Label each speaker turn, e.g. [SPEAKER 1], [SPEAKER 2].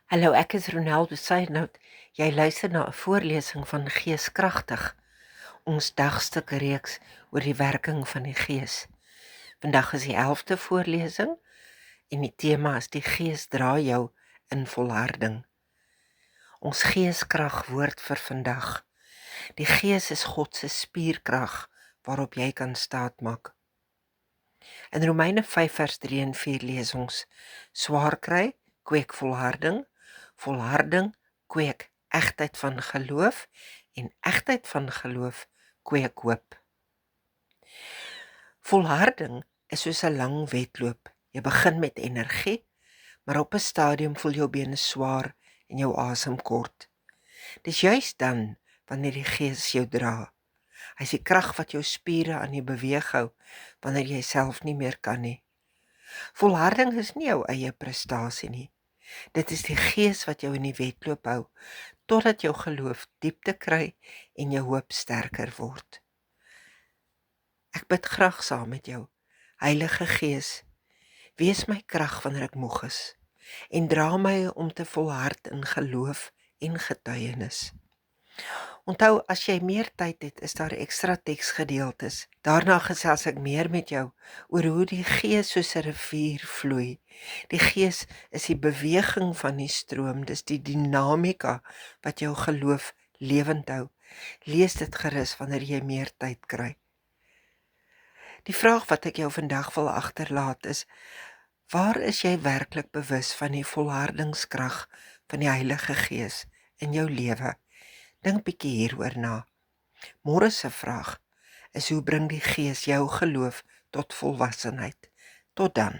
[SPEAKER 1] Hallo, ek is Ronaldo Suidnout. Jy luister na 'n voorlesing van Geeskragtig, ons dagstuk reeks oor die werking van die Gees. Vandag is die 11de voorlesing en die tema is die Gees dra jou in volharding. Ons geeskrag woord vir vandag. Die Gees is God se spierkrag waarop jy kan staatmaak. In Romeine 5 vers 3 en 4 lees ons: swaar kry kweek volharding, volharding kweek egtheid van geloof en egtheid van geloof kweek hoop. Volharding is soos 'n lang wedloop. Jy begin met energie, maar op 'n stadium voel jou bene swaar en jou asem kort. Dis juis dan wanneer die Gees jou dra. Hy is die krag wat jou spiere aan die beweeg hou wanneer jy self nie meer kan nie. Volharding is nie jou eie prestasie nie. Dit is die Gees wat jou in die wedloop hou, totdat jou geloof diepte kry en jou hoop sterker word. Ek bid graag saam met jou. Heilige Gees, wees my krag wanneer ek moeg is en dra my om te volhard in geloof en getuienis. Onthou, as jy meer tyd het, is daar ekstra teksgedeeltes. Daarna gesels ek meer met jou oor hoe die Gees soos 'n rivier vloei. Die Gees is die beweging van die stroom, dis die dinamika wat jou geloof lewend hou. Lees dit gerus wanneer jy meer tyd kry. Die vraag wat ek jou vandag wil agterlaat is: waar is jy werklik bewus van die volhardingskrag van die Heilige Gees in jou lewe? Dink bietjie hieroor na. Môre se vraag is: hoe bring die Gees jou geloof tot volwassenheid? Tot dan.